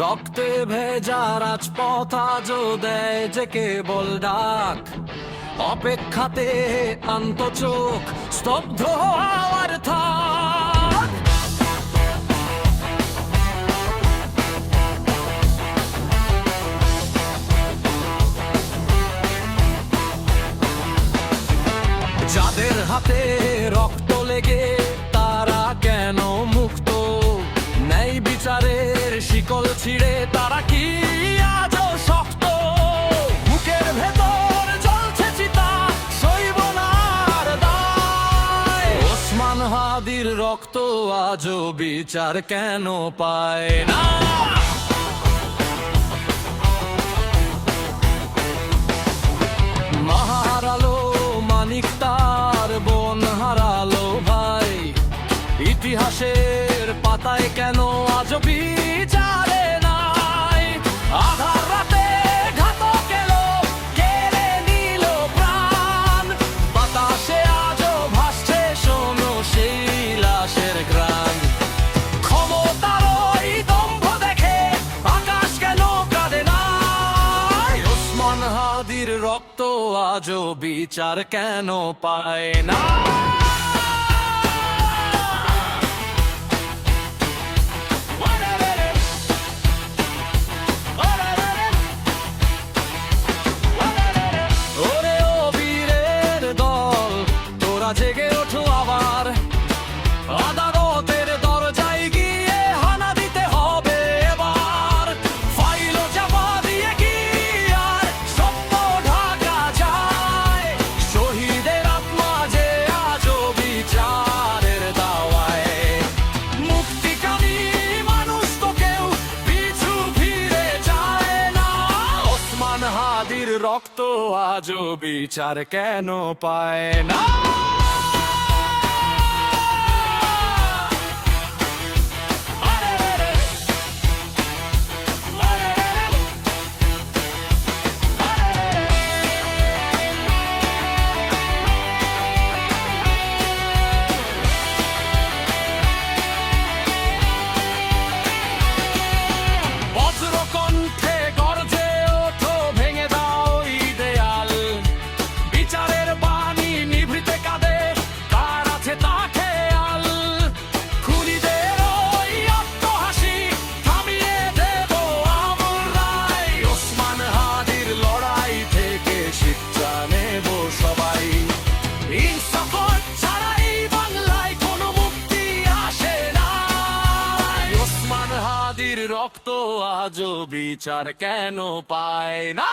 রক্তে ভেজা রাজপথ আজও দেয় যে কেবল ডাক, অপেক্ষাতে আন্ত চোখ স্তব্ধ হওয়ার থাক। যাদের হাতে রক্ত লেগে তারা কেন মুক্ত? ন্যায় বিচারের শিকল ছিঁড়ে তারা কি আজও শক্ত? বুকের ভেতর জ্বলছে চিতা, সইব না আর দায়। ওসমান হাদির রক্ত আজও বিচার কেন পায় না? তার বোন হারালো ভাই, ইতিহাসের পাতায় কেন আজ বিচারে নাই? আধার রাতে ঘাতক এলো, কেড়ে নিল প্রাণ, বাতাসে আজও ভাসছে শোনো সেই লাশের ঘ্রাণ। ক্ষমতার ওই দম্ভ দেখে আকাশ কেন কাঁদে না? ওসমান হাদির রক্ত আজও বিচার কেন পায় না? ওরে ও বীরের দল, তোরা জেগে ওঠো আবার, আদালতের দরজায় গিয়ে হানা দিতে হবে এবার। ফাইল চাপা দিয়ে কি আর সত্য ঢাকা যায়? শহীদের আত্মা যে আজও বিচারের দাওয়ায়। মুক্তিকামী মানুষ তো কেউ পিছু ফিরে যায় না। ওসমান হাদির রক্ত আজও বিচার কেন পায় না? বজ্রকণ্ঠে গর্জে ওঠো, ভেঙে দাও এই দেয়াল। বিচারের বাণী নিভৃতে কাঁদে, কার আছে তা খেয়াল? খুনিদের ওই অট্টহাসি থামিয়ে দেব আমরাই। ওসমান হাদির লড়াই থেকে শিক্ষা নেব সবাই। ইনসাফ ছাড়াই বাংলায় কোনো মুক্তি আসে না। ওসমান হাদির রক্ত আজও বিচার কেন পায় না?